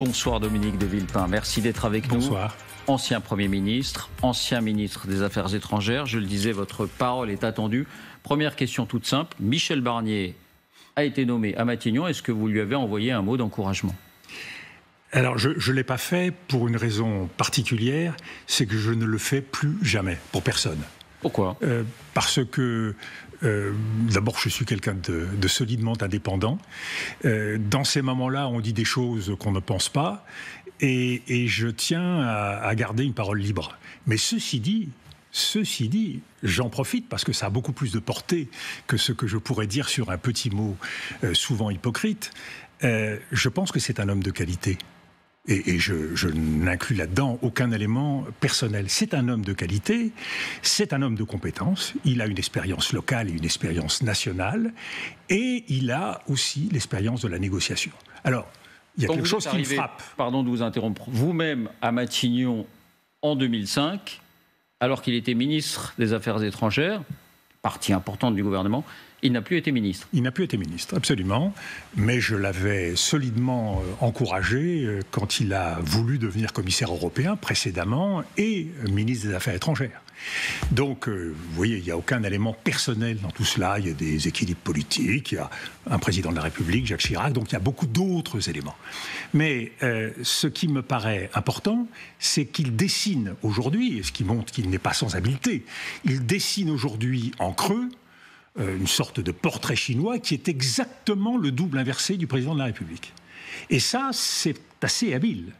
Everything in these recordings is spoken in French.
Bonsoir Dominique de Villepin, merci d'être avec nous. Bonsoir. Ancien Premier ministre, ancien ministre des Affaires étrangères, je le disais, votre parole est attendue. Première question toute simple, Michel Barnier a été nommé à Matignon, est-ce que vous lui avez envoyé un mot d'encouragement ? Alors je ne l'ai pas fait pour une raison particulière, c'est que je ne le fais plus jamais, pour personne. Pourquoi ? Parce que, d'abord, je suis quelqu'un de solidement indépendant. Dans ces moments-là, on dit des choses qu'on ne pense pas. Et je tiens à garder une parole libre. Mais ceci dit, j'en profite parce que ça a beaucoup plus de portée que ce que je pourrais dire sur un petit mot souvent hypocrite. Je pense que c'est un homme de qualité. Et je n'inclus là-dedans aucun élément personnel. C'est un homme de qualité, c'est un homme de compétence, il a une expérience locale et une expérience nationale, et il a aussi l'expérience de la négociation. Alors, il y a quelque chose qui me frappe. Pardon de vous interrompre. Vous-même, à Matignon, en 2005, alors qu'il était ministre des Affaires étrangères, partie importante du gouvernement, il n'a plus été ministre. Il n'a plus été ministre, absolument. Mais je l'avais solidement encouragé quand il a voulu devenir commissaire européen précédemment et ministre des Affaires étrangères. Donc, vous voyez, il n'y a aucun élément personnel dans tout cela. Il y a des équilibres politiques, il y a un président de la République, Jacques Chirac, donc il y a beaucoup d'autres éléments. Mais ce qui me paraît important, c'est qu'il dessine aujourd'hui, et ce qui montre qu'il n'est pas sans habileté, il dessine aujourd'hui en creux une sorte de portrait chinois qui est exactement le double inversé du président de la République. Et ça, c'est assez habile.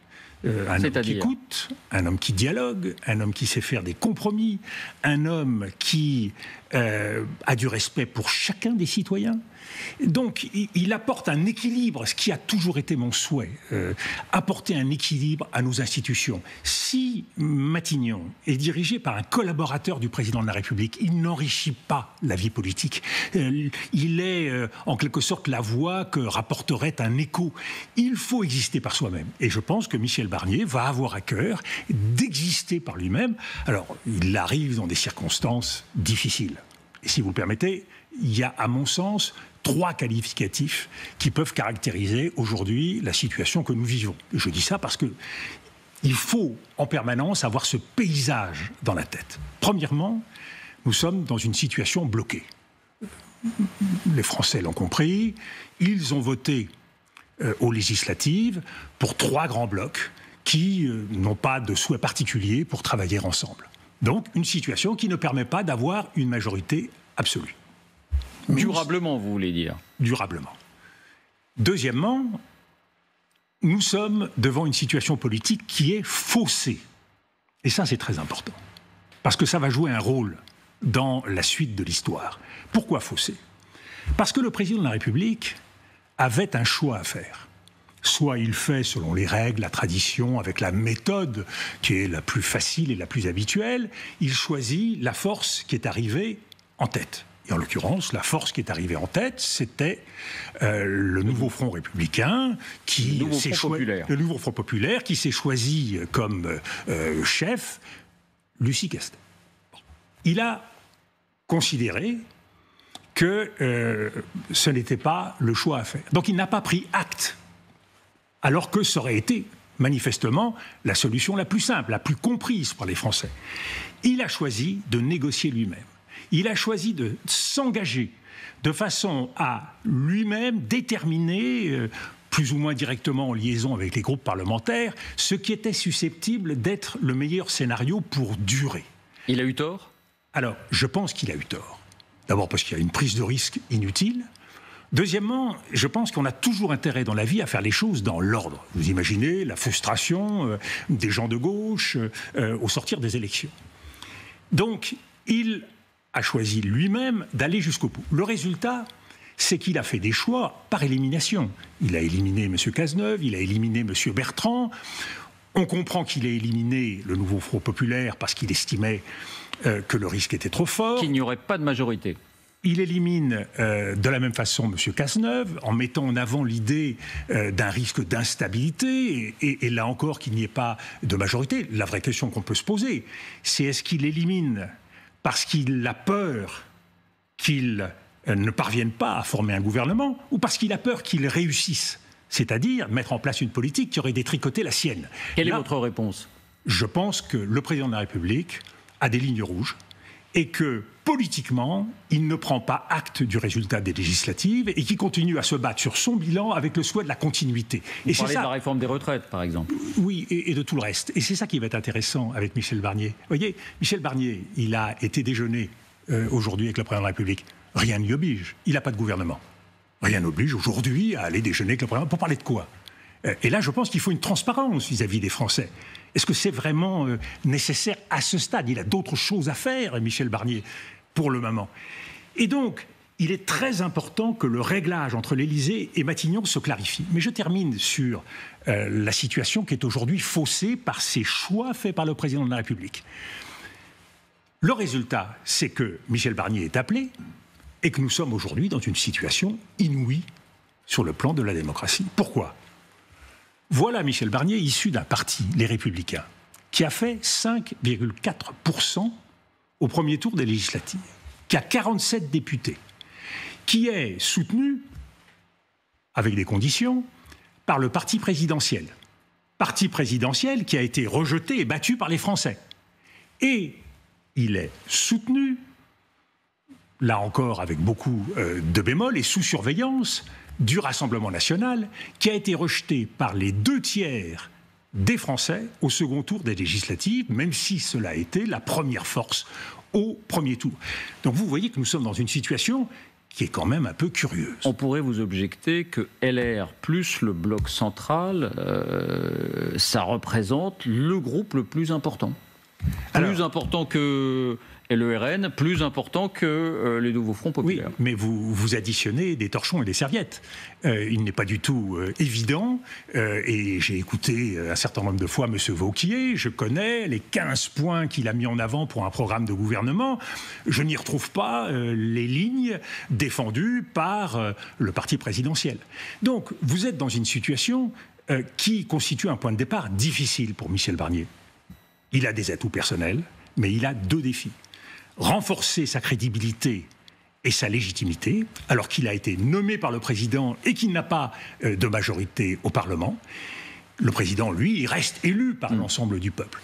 Un homme qui écoute, un homme qui dialogue, un homme qui sait faire des compromis, un homme qui a du respect pour chacun des citoyens. Donc, il apporte un équilibre, ce qui a toujours été mon souhait, apporter un équilibre à nos institutions. Si Matignon est dirigé par un collaborateur du président de la République, il n'enrichit pas la vie politique. Il est, en quelque sorte, la voix que rapporterait un écho. Il faut exister par soi-même. Et je pense que Michel Barnier va avoir à cœur d'exister par lui-même. Alors, il arrive dans des circonstances difficiles. Et si vous le permettez, il y a, à mon sens, 3 qualificatifs qui peuvent caractériser aujourd'hui la situation que nous vivons. Et je dis ça parce que il faut en permanence avoir ce paysage dans la tête. Premièrement, nous sommes dans une situation bloquée. Les Français l'ont compris, ils ont voté aux législatives pour 3 grands blocs qui n'ont pas de souhait particulier pour travailler ensemble. Donc, une situation qui ne permet pas d'avoir une majorité absolue. Durablement, vous voulez dire ? Durablement. Deuxièmement, nous sommes devant une situation politique qui est faussée. Et ça, c'est très important. Parce que ça va jouer un rôle dans la suite de l'histoire. Pourquoi faussée ? Parce que le président de la République avait un choix à faire. Soit il fait selon les règles, la tradition, avec la méthode qui est la plus facile et la plus habituelle, il choisit la force qui est arrivée en tête. Et en l'occurrence, la force qui est arrivée en tête, c'était le nouveau Front républicain, le nouveau Front populaire, qui s'est choisi comme chef Lucie Castet. Il a considéré que ce n'était pas le choix à faire. Donc il n'a pas pris acte, alors que ça aurait été manifestement la solution la plus simple, la plus comprise par les Français. Il a choisi de négocier lui-même. Il a choisi de s'engager de façon à lui-même déterminer, plus ou moins directement en liaison avec les groupes parlementaires, ce qui était susceptible d'être le meilleur scénario pour durer. Il a eu tort ? Alors, je pense qu'il a eu tort. D'abord parce qu'il y a une prise de risque inutile. Deuxièmement, je pense qu'on a toujours intérêt dans la vie à faire les choses dans l'ordre. Vous imaginez la frustration des gens de gauche au sortir des élections. Donc, il a choisi lui-même d'aller jusqu'au bout. Le résultat, c'est qu'il a fait des choix par élimination. Il a éliminé M. Cazeneuve, il a éliminé M. Bertrand. On comprend qu'il a éliminé le nouveau Front populaire parce qu'il estimait que le risque était trop fort. Qu'il n'y aurait pas de majorité. Il élimine de la même façon M. Cazeneuve, en mettant en avant l'idée d'un risque d'instabilité, et là encore qu'il n'y ait pas de majorité. La vraie question qu'on peut se poser, c'est est-ce qu'il élimine parce qu'il a peur qu'il ne parvienne pas à former un gouvernement, ou parce qu'il a peur qu'il réussisse c'est-à-dire mettre en place une politique qui aurait détricoté la sienne. Quelle est votre réponse ? Je pense que le président de la République a des lignes rouges et que politiquement, il ne prend pas acte du résultat des législatives et qu'il continue à se battre sur son bilan avec le souhait de la continuité. Vous parlez de la réforme des retraites, par exemple. Oui, et de tout le reste. Et c'est ça qui va être intéressant avec Michel Barnier. Vous voyez, Michel Barnier, il a été déjeuner aujourd'hui avec le président de la République. Rien n'y oblige. Il n'a pas de gouvernement. Rien n'oblige aujourd'hui à aller déjeuner avec le président. Pour parler de quoi ? Et là, je pense qu'il faut une transparence vis-à-vis des Français. Est-ce que c'est vraiment nécessaire à ce stade ? Il a d'autres choses à faire, Michel Barnier, pour le moment. Et donc, il est très important que le réglage entre l'Élysée et Matignon se clarifie. Mais je termine sur la situation qui est aujourd'hui faussée par ces choix faits par le président de la République. Le résultat, c'est que Michel Barnier est appelé et que nous sommes aujourd'hui dans une situation inouïe sur le plan de la démocratie. Pourquoi ? Voilà Michel Barnier, issu d'un parti, les Républicains, qui a fait 5,4% au premier tour des législatives, qui a 47 députés, qui est soutenu, avec des conditions, par le parti présidentiel. Parti présidentiel qui a été rejeté et battu par les Français. Et il est soutenu, là encore avec beaucoup de bémols et sous surveillance, du Rassemblement national, qui a été rejeté par les 2/3 des Français au second tour des législatives, même si cela a été la première force au premier tour. Donc vous voyez que nous sommes dans une situation qui est quand même un peu curieuse. On pourrait vous objecter que LR plus le bloc central, ça représente le groupe le plus important. Plus important que le RN, plus important que les nouveaux fronts populaires. Oui, mais vous additionnez des torchons et des serviettes. Il n'est pas du tout évident, et j'ai écouté un certain nombre de fois M. Wauquiez, je connais les 15 points qu'il a mis en avant pour un programme de gouvernement. Je n'y retrouve pas les lignes défendues par le parti présidentiel. Donc, vous êtes dans une situation qui constitue un point de départ difficile pour Michel Barnier. Il a des atouts personnels, mais il a 2 défis. Renforcer sa crédibilité et sa légitimité, alors qu'il a été nommé par le président et qu'il n'a pas de majorité au Parlement. Le président, lui, il reste élu par l'ensemble du peuple.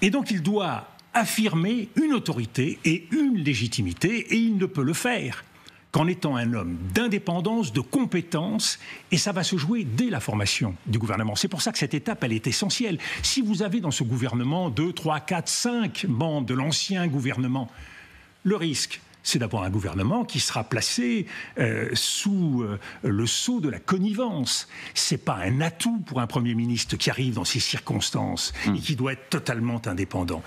Et donc il doit affirmer une autorité et une légitimité, et il ne peut le faire qu'en étant un homme d'indépendance, de compétence, et ça va se jouer dès la formation du gouvernement. C'est pour ça que cette étape, elle est essentielle. Si vous avez dans ce gouvernement 2, 3, 4, 5 membres de l'ancien gouvernement, le risque, c'est d'avoir un gouvernement qui sera placé sous le sceau de la connivence. C'est pas un atout pour un Premier ministre qui arrive dans ces circonstances et qui doit être totalement indépendant.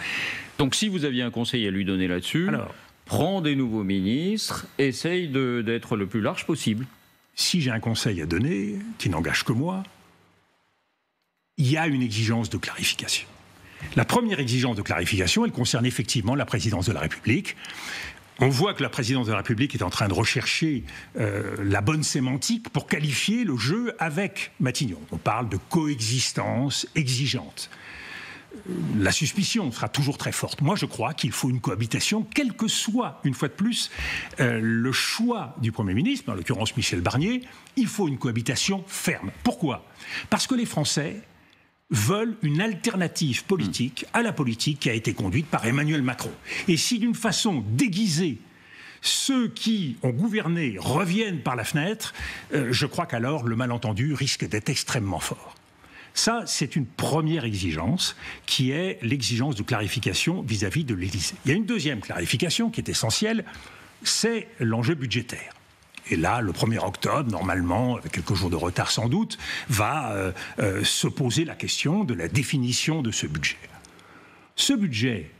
Donc si vous aviez un conseil à lui donner là-dessus... Alors, prends des nouveaux ministres, essaye d'être le plus large possible. Si j'ai un conseil à donner, qui n'engage que moi, il y a une exigence de clarification. La première exigence de clarification, elle concerne effectivement la présidence de la République. On voit que la présidence de la République est en train de rechercher la bonne sémantique pour qualifier le jeu avec Matignon. On parle de coexistence exigeante. La suspicion sera toujours très forte. Moi, je crois qu'il faut une cohabitation, quel que soit, une fois de plus, le choix du Premier ministre, en l'occurrence Michel Barnier, il faut une cohabitation ferme. Pourquoi ? Parce que les Français veulent une alternative politique à la politique qui a été conduite par Emmanuel Macron. Et si d'une façon déguisée, ceux qui ont gouverné reviennent par la fenêtre, je crois qu'alors le malentendu risque d'être extrêmement fort. Ça, c'est une première exigence, qui est l'exigence de clarification vis-à-vis de l'Élysée. Il y a une deuxième clarification qui est essentielle, c'est l'enjeu budgétaire. Et là, le 1er octobre, normalement, avec quelques jours de retard sans doute, va se poser la question de la définition de ce budget. Ce budget,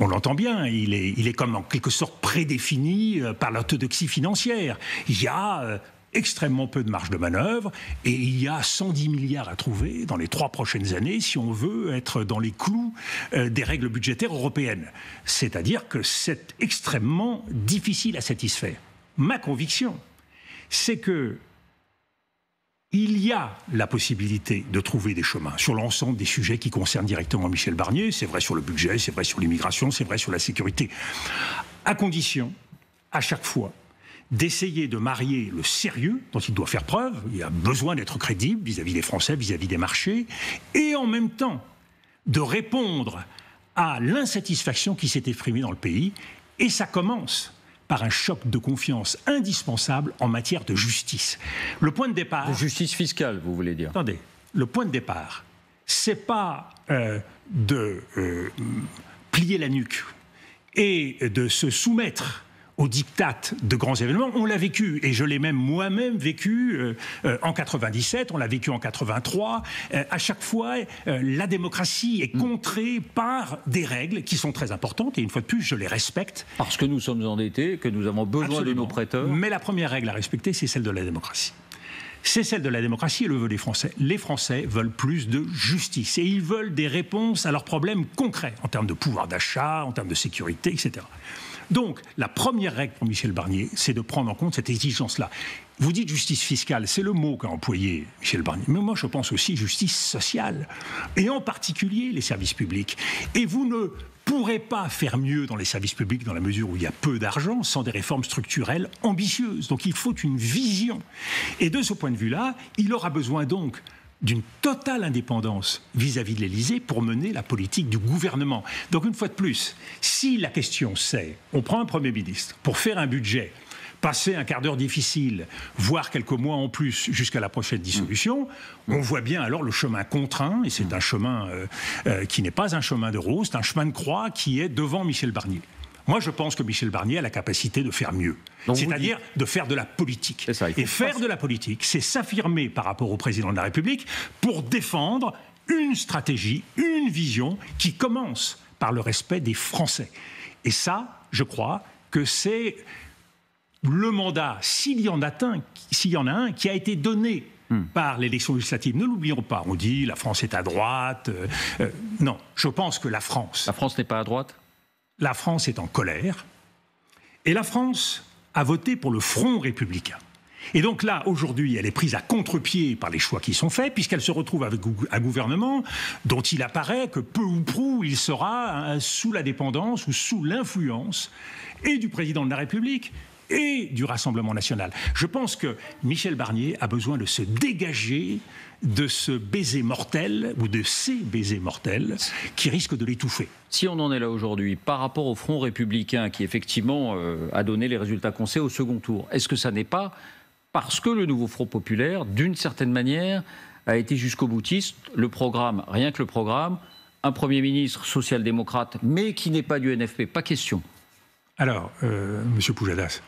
on l'entend bien, il est comme en quelque sorte prédéfini par l'orthodoxie financière. Il y a extrêmement peu de marge de manœuvre et il y a 110 milliards à trouver dans les 3 prochaines années si on veut être dans les clous des règles budgétaires européennes. C'est-à-dire que c'est extrêmement difficile à satisfaire. Ma conviction, c'est que il y a la possibilité de trouver des chemins sur l'ensemble des sujets qui concernent directement Michel Barnier. C'est vrai sur le budget, c'est vrai sur l'immigration, c'est vrai sur la sécurité. À condition, à chaque fois, d'essayer de marier le sérieux dont il doit faire preuve, il a besoin d'être crédible vis-à-vis des Français, vis-à-vis des marchés, et en même temps de répondre à l'insatisfaction qui s'est exprimée dans le pays, et ça commence par un choc de confiance indispensable en matière de justice. Le point de départ... De justice fiscale, vous voulez dire? Attendez, le point de départ, c'est pas de plier la nuque et de se soumettre aux diktats de grands événements. On l'a vécu, et je l'ai même moi-même vécu en 97, on l'a vécu en 83. À chaque fois, la démocratie est contrée par des règles qui sont très importantes, et une fois de plus, je les respecte. Parce que nous sommes endettés, que nous avons besoin Absolument. de nos prêteurs. Mais la première règle à respecter, c'est celle de la démocratie. C'est celle de la démocratie et le vœu des Français. Les Français veulent plus de justice, et ils veulent des réponses à leurs problèmes concrets, en termes de pouvoir d'achat, en termes de sécurité, etc. Donc, la première règle pour Michel Barnier, c'est de prendre en compte cette exigence-là. Vous dites justice fiscale, c'est le mot qu'a employé Michel Barnier. Mais moi, je pense aussi justice sociale, et en particulier les services publics. Et vous ne pourrez pas faire mieux dans les services publics dans la mesure où il y a peu d'argent sans des réformes structurelles ambitieuses. Donc, il faut une vision. Et de ce point de vue-là, il aura besoin donc d'une totale indépendance vis-à-vis de l'Élysée pour mener la politique du gouvernement. Donc une fois de plus, si la question c'est, on prend un Premier ministre pour faire un budget, passer un quart d'heure difficile, voire quelques mois en plus jusqu'à la prochaine dissolution, on voit bien alors le chemin contraint, et c'est un chemin qui n'est pas un chemin de rose, c'est un chemin de croix qui est devant Michel Barnier. Moi, je pense que Michel Barnier a la capacité de faire mieux, c'est-à-dire de faire de la politique. Ça, et faire de la politique, c'est s'affirmer par rapport au président de la République pour défendre une stratégie, une vision qui commence par le respect des Français. Et ça, je crois que c'est le mandat, s'il y en a un, qui a été donné par l'élection législative. Ne l'oublions pas, on dit la France est à droite. Non, je pense que la France... La France n'est pas à droite ? La France est en colère, et la France a voté pour le Front républicain. Et donc là, aujourd'hui, elle est prise à contre-pied par les choix qui sont faits, puisqu'elle se retrouve avec un gouvernement dont il apparaît que peu ou prou, il sera sous la dépendance ou sous l'influence et du président de la République et du Rassemblement national. Je pense que Michel Barnier a besoin de se dégager de ce baiser mortel, ou de ces baisers mortels, qui risquent de l'étouffer. Si on en est là aujourd'hui, par rapport au Front républicain, qui effectivement a donné les résultats qu'on sait au second tour, est-ce que ça n'est pas parce que le nouveau Front populaire, d'une certaine manière, a été jusqu'au boutiste, le programme, rien que le programme, un Premier ministre social-démocrate, mais qui n'est pas du NFP, pas question. Alors, Monsieur Pujadas,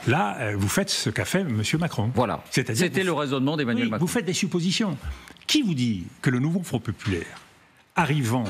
là, vous faites ce qu'a fait Monsieur Macron. Voilà, c'était le raisonnement d'Emmanuel Macron. Vous faites des suppositions. Qui vous dit que le nouveau Front populaire, arrivant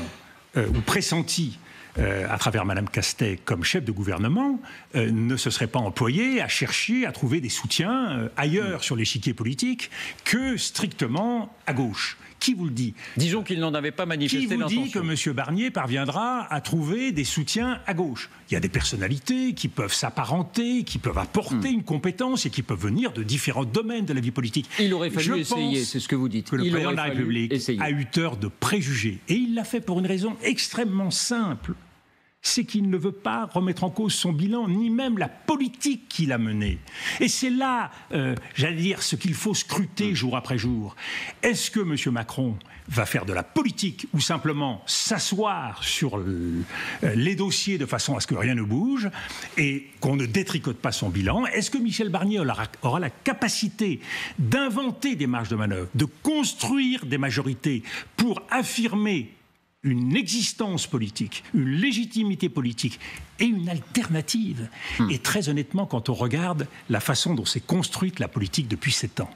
ou pressenti à travers Madame Castex comme chef de gouvernement, ne se serait pas employé à chercher à trouver des soutiens ailleurs sur l'échiquier politique que strictement à gauche? Qui vous le dit? Disons qu'il n'en avait pas manifesté l'intention. Qui vous dit que M. Barnier parviendra à trouver des soutiens à gauche? Il y a des personnalités qui peuvent s'apparenter, qui peuvent apporter une compétence et qui peuvent venir de différents domaines de la vie politique. Il aurait fallu essayer, c'est ce que vous dites. Que le président de la République a eu tort de préjugés. Et il l'a fait pour une raison extrêmement simple. C'est qu'il ne veut pas remettre en cause son bilan, ni même la politique qu'il a menée. Et c'est là, j'allais dire, ce qu'il faut scruter jour après jour. Est-ce que M. Macron va faire de la politique ou simplement s'asseoir sur les dossiers de façon à ce que rien ne bouge et qu'on ne détricote pas son bilan? Est-ce que Michel Barnier aura la capacité d'inventer des marges de manœuvre, de construire des majorités pour affirmer une existence politique, une légitimité politique et une alternative? Et très honnêtement, quand on regarde la façon dont s'est construite la politique depuis 7 ans,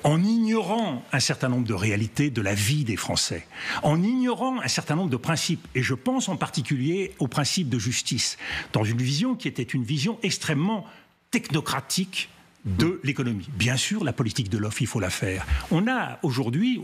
en ignorant un certain nombre de réalités de la vie des Français, en ignorant un certain nombre de principes, et je pense en particulier au principe de justice, dans une vision qui était une vision extrêmement technocratique de l'économie. Bien sûr, la politique de l'offre, il faut la faire. On a aujourd'hui,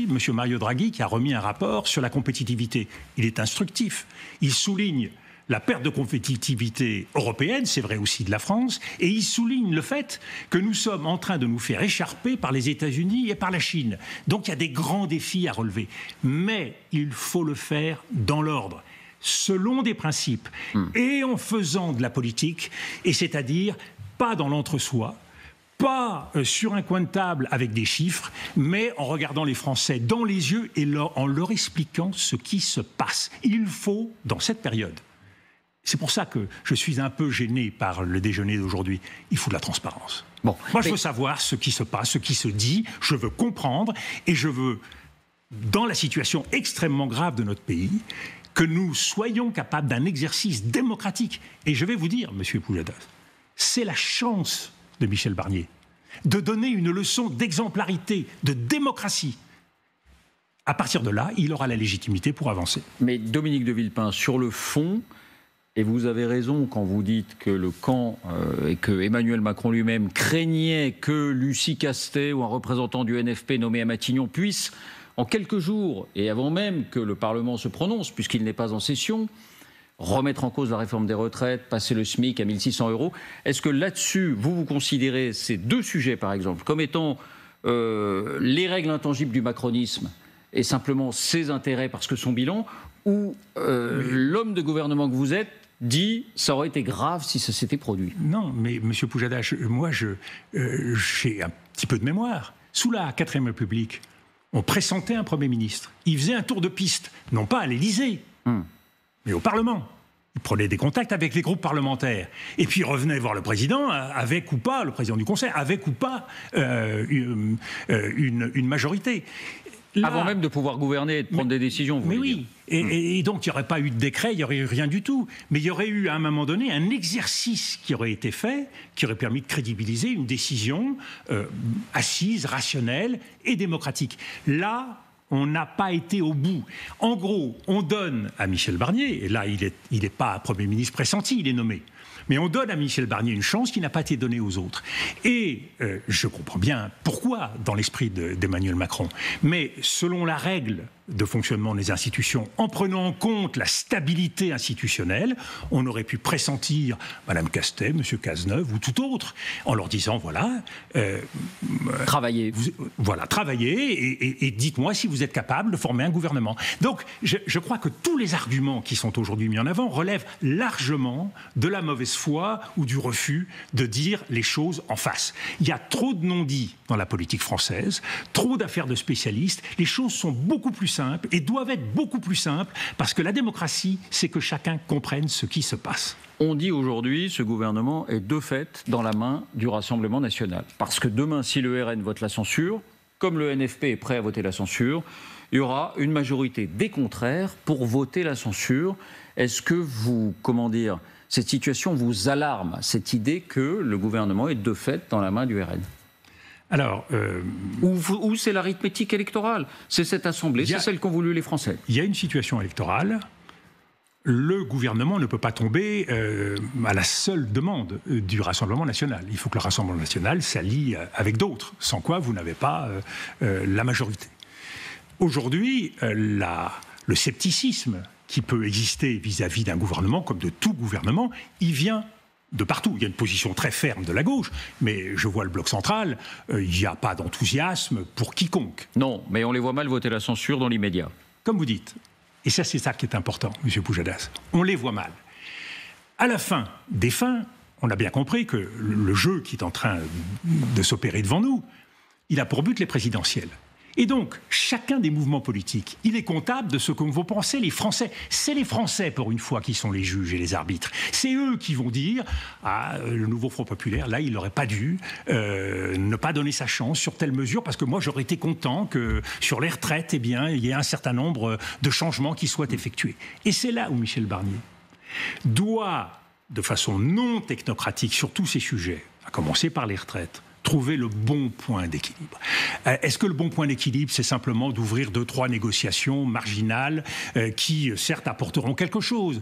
M. Mario Draghi qui a remis un rapport sur la compétitivité. Il est instructif. Il souligne la perte de compétitivité européenne, c'est vrai aussi de la France, et il souligne le fait que nous sommes en train de nous faire écharper par les États-Unis et par la Chine. Donc il y a des grands défis à relever. Mais il faut le faire dans l'ordre, selon des principes, et en faisant de la politique, et c'est-à-dire pas dans l'entre-soi, pas sur un coin de table avec des chiffres, mais en regardant les Français dans les yeux et en leur expliquant ce qui se passe. Il faut, dans cette période, c'est pour ça que je suis un peu gêné par le déjeuner d'aujourd'hui, il faut de la transparence. Bon, moi, je veux savoir ce qui se passe, ce qui se dit, je veux comprendre et je veux, dans la situation extrêmement grave de notre pays, que nous soyons capables d'un exercice démocratique. Et je vais vous dire, Monsieur Pujadas, c'est la chance de Michel Barnier de donner une leçon d'exemplarité, de démocratie. À partir de là, il aura la légitimité pour avancer. Mais Dominique de Villepin, sur le fond, et vous avez raison quand vous dites que le camp et que Emmanuel Macron lui-même craignait que Lucie Castet ou un représentant du NFP nommé à Matignon puisse, en quelques jours, et avant même que le Parlement se prononce, puisqu'il n'est pas en session, remettre en cause la réforme des retraites, passer le SMIC à 1 600 €. Est-ce que là-dessus, vous considérez ces deux sujets, par exemple, comme étant les règles intangibles du macronisme et simplement ses intérêts parce que son bilan, ou l'homme de gouvernement que vous êtes dit ça aurait été grave si ça s'était produit? Non, mais M. Pujadas, moi, j'ai un petit peu de mémoire. Sous la 4e République, on pressentait un Premier ministre. Il faisait un tour de piste, non pas à l'Élysée, mais au Parlement. Il prenait des contacts avec les groupes parlementaires. Et puis il revenait voir le président, avec ou pas, le président du Conseil, avec ou pas une majorité. Là, avant même de pouvoir gouverner et de prendre des décisions, vous mais voulez oui, dire. Et donc il n'y aurait pas eu de décret, il n'y aurait eu rien du tout. Mais il y aurait eu à un moment donné un exercice qui aurait été fait, qui aurait permis de crédibiliser une décision assise, rationnelle et démocratique. Là, on n'a pas été au bout. En gros, on donne à Michel Barnier, et là il n'est pas un Premier ministre pressenti, il est nommé. Mais on donne à Michel Barnier une chance qui n'a pas été donnée aux autres. Et je comprends bien pourquoi, dans l'esprit d'Emmanuel Macron. Mais selon la règle de fonctionnement des institutions, en prenant en compte la stabilité institutionnelle, on aurait pu pressentir Mme Castet, M. Cazeneuve ou tout autre, en leur disant, voilà... travaillez. Travaillez et dites-moi si vous êtes capable de former un gouvernement. Donc, je crois que tous les arguments qui sont aujourd'hui mis en avant relèvent largement de la mauvaise foi ou du refus de dire les choses en face. Il y a trop de non-dits dans la politique française, trop d'affaires de spécialistes. Les choses sont beaucoup plus simples et doivent être beaucoup plus simples parce que la démocratie, c'est que chacun comprenne ce qui se passe. On dit aujourd'hui, ce gouvernement est de fait dans la main du Rassemblement national. Parce que demain, si le RN vote la censure, comme le NFP est prêt à voter la censure, il y aura une majorité des contraires pour voter la censure. Est-ce que cette situation vous alarme, cette idée que le gouvernement est de fait dans la main du RN? Alors, ou c'est l'arithmétique électorale, c'est cette assemblée, c'est celle qu'ont voulu les Français. Il y a une situation électorale. Le gouvernement ne peut pas tomber à la seule demande du Rassemblement national. Il faut que le Rassemblement national s'allie avec d'autres, sans quoi vous n'avez pas la majorité. Aujourd'hui, le scepticisme qui peut exister vis-à-vis d'un gouvernement, comme de tout gouvernement, il vient de partout. Il y a une position très ferme de la gauche, mais je vois le bloc central, il n'y a pas d'enthousiasme pour quiconque. Non, mais on les voit mal voter la censure dans l'immédiat. Comme vous dites, et ça c'est ça qui est important, M. Pujadas, on les voit mal. À la fin des fins, on a bien compris que le jeu qui est en train de s'opérer devant nous, il a pour but les présidentielles. Et donc, chacun des mouvements politiques, il est comptable de ce que vont penser les Français. C'est les Français, pour une fois, qui sont les juges et les arbitres. C'est eux qui vont dire « Ah, le nouveau Front populaire, là, il n'aurait pas dû ne pas donner sa chance sur telle mesure, parce que moi, j'aurais été content que sur les retraites, eh bien, il y ait un certain nombre de changements qui soient effectués. » Et c'est là où Michel Barnier doit, de façon non technocratique, sur tous ces sujets, à commencer par les retraites, trouver le bon point d'équilibre. Est-ce que le bon point d'équilibre, c'est simplement d'ouvrir 2-3 négociations marginales qui, certes, apporteront quelque chose ?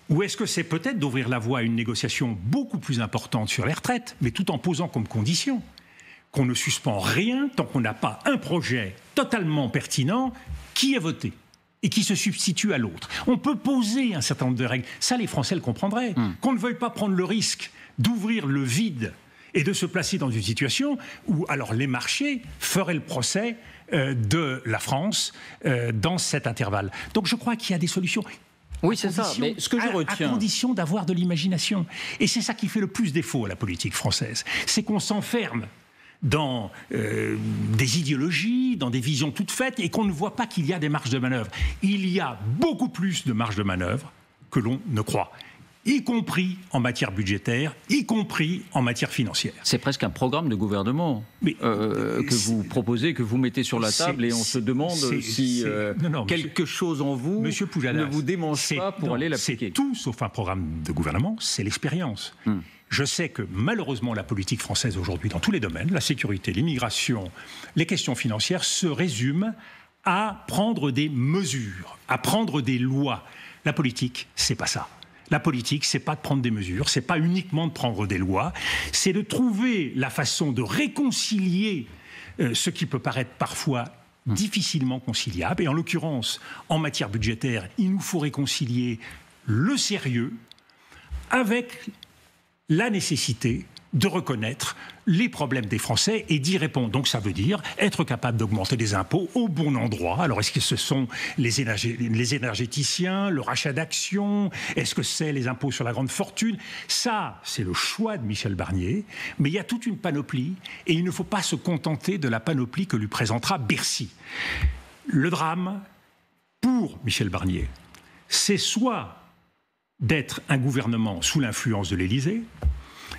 Ou est-ce que c'est peut-être d'ouvrir la voie à une négociation beaucoup plus importante sur les retraites, mais tout en posant comme condition qu'on ne suspend rien tant qu'on n'a pas un projet totalement pertinent qui est voté et qui se substitue à l'autre. On peut poser un certain nombre de règles. Ça, les Français le comprendraient. Qu'on ne veuille pas prendre le risque d'ouvrir le vide et de se placer dans une situation où alors les marchés feraient le procès de la France dans cet intervalle. Donc je crois qu'il y a des solutions. Oui, c'est ça. Mais ce que je retiens... À condition d'avoir de l'imagination. Et c'est ça qui fait le plus défaut à la politique française. C'est qu'on s'enferme dans des idéologies, dans des visions toutes faites, et qu'on ne voit pas qu'il y a des marges de manœuvre. Il y a beaucoup plus de marges de manœuvre que l'on ne croit, y compris en matière budgétaire, y compris en matière financière. C'est presque un programme de gouvernement que vous proposez, que vous mettez sur la table, et on se demande si quelque chose en vous ne vous démange pas pour aller l'appliquer. C'est tout sauf un programme de gouvernement, c'est l'expérience. Je sais que malheureusement la politique française aujourd'hui dans tous les domaines, la sécurité, l'immigration, les questions financières, se résument à prendre des mesures, à prendre des lois. La politique, c'est pas ça. La politique, c'est pas de prendre des mesures, c'est pas uniquement de prendre des lois, c'est de trouver la façon de réconcilier ce qui peut paraître parfois difficilement conciliable. Et en l'occurrence, en matière budgétaire, il nous faut réconcilier le sérieux avec la nécessité de reconnaître les problèmes des Français et d'y répondre. Donc ça veut dire être capable d'augmenter les impôts au bon endroit. Alors est-ce que ce sont les énergéticiens, le rachat d'actions? Est-ce que c'est les impôts sur la grande fortune? Ça, c'est le choix de Michel Barnier. Mais il y a toute une panoplie et il ne faut pas se contenter de la panoplie que lui présentera Bercy. Le drame, pour Michel Barnier, c'est soit d'être un gouvernement sous l'influence de l'Élysée,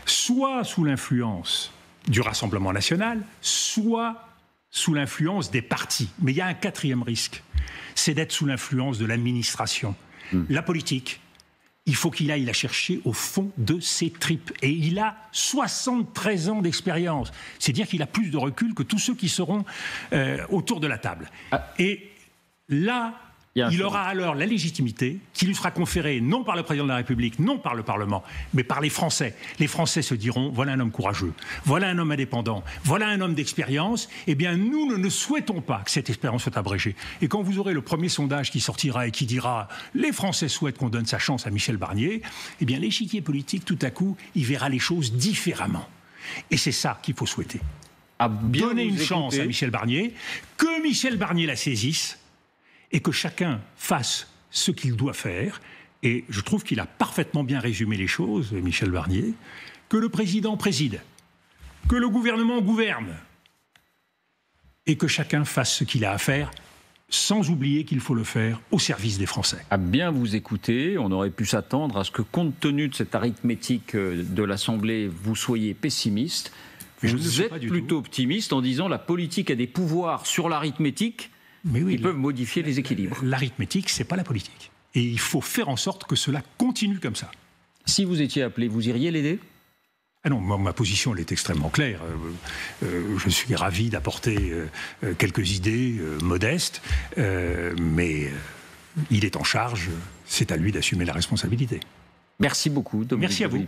soit sous l'influence du Rassemblement national, soit sous l'influence des partis. Mais il y a un quatrième risque, c'est d'être sous l'influence de l'administration. La politique, il faut qu'il aille la chercher au fond de ses tripes. Et il a 73 ans d'expérience. C'est dire qu'il a plus de recul que tous ceux qui seront autour de la table. Et là... il aura alors la légitimité qui lui sera conférée non par le président de la République, non par le Parlement, mais par les Français. Les Français se diront, voilà un homme courageux, voilà un homme indépendant, voilà un homme d'expérience. Eh bien, nous ne souhaitons pas que cette expérience soit abrégée. Et quand vous aurez le premier sondage qui sortira et qui dira, les Français souhaitent qu'on donne sa chance à Michel Barnier, eh bien, l'échiquier politique, tout à coup, il verra les choses différemment. Et c'est ça qu'il faut souhaiter. Donner une chance à Michel Barnier, que Michel Barnier la saisisse, et que chacun fasse ce qu'il doit faire. Et je trouve qu'il a parfaitement bien résumé les choses, Michel Barnier, que le président préside, que le gouvernement gouverne, et que chacun fasse ce qu'il a à faire, sans oublier qu'il faut le faire au service des Français. À bien vous écouter, on aurait pu s'attendre à ce que, compte tenu de cette arithmétique de l'Assemblée, vous soyez pessimiste. Vous êtes plutôt optimiste en disant la politique a des pouvoirs sur l'arithmétique. Mais oui, ils peuvent modifier les équilibres. L'arithmétique, c'est pas la politique. Et il faut faire en sorte que cela continue comme ça. Si vous étiez appelé, vous iriez l'aider ? Ah non, ma position elle est extrêmement claire. Je suis ravi d'apporter quelques idées modestes, mais il est en charge, c'est à lui d'assumer la responsabilité. Merci beaucoup, Dominique. Merci à vous.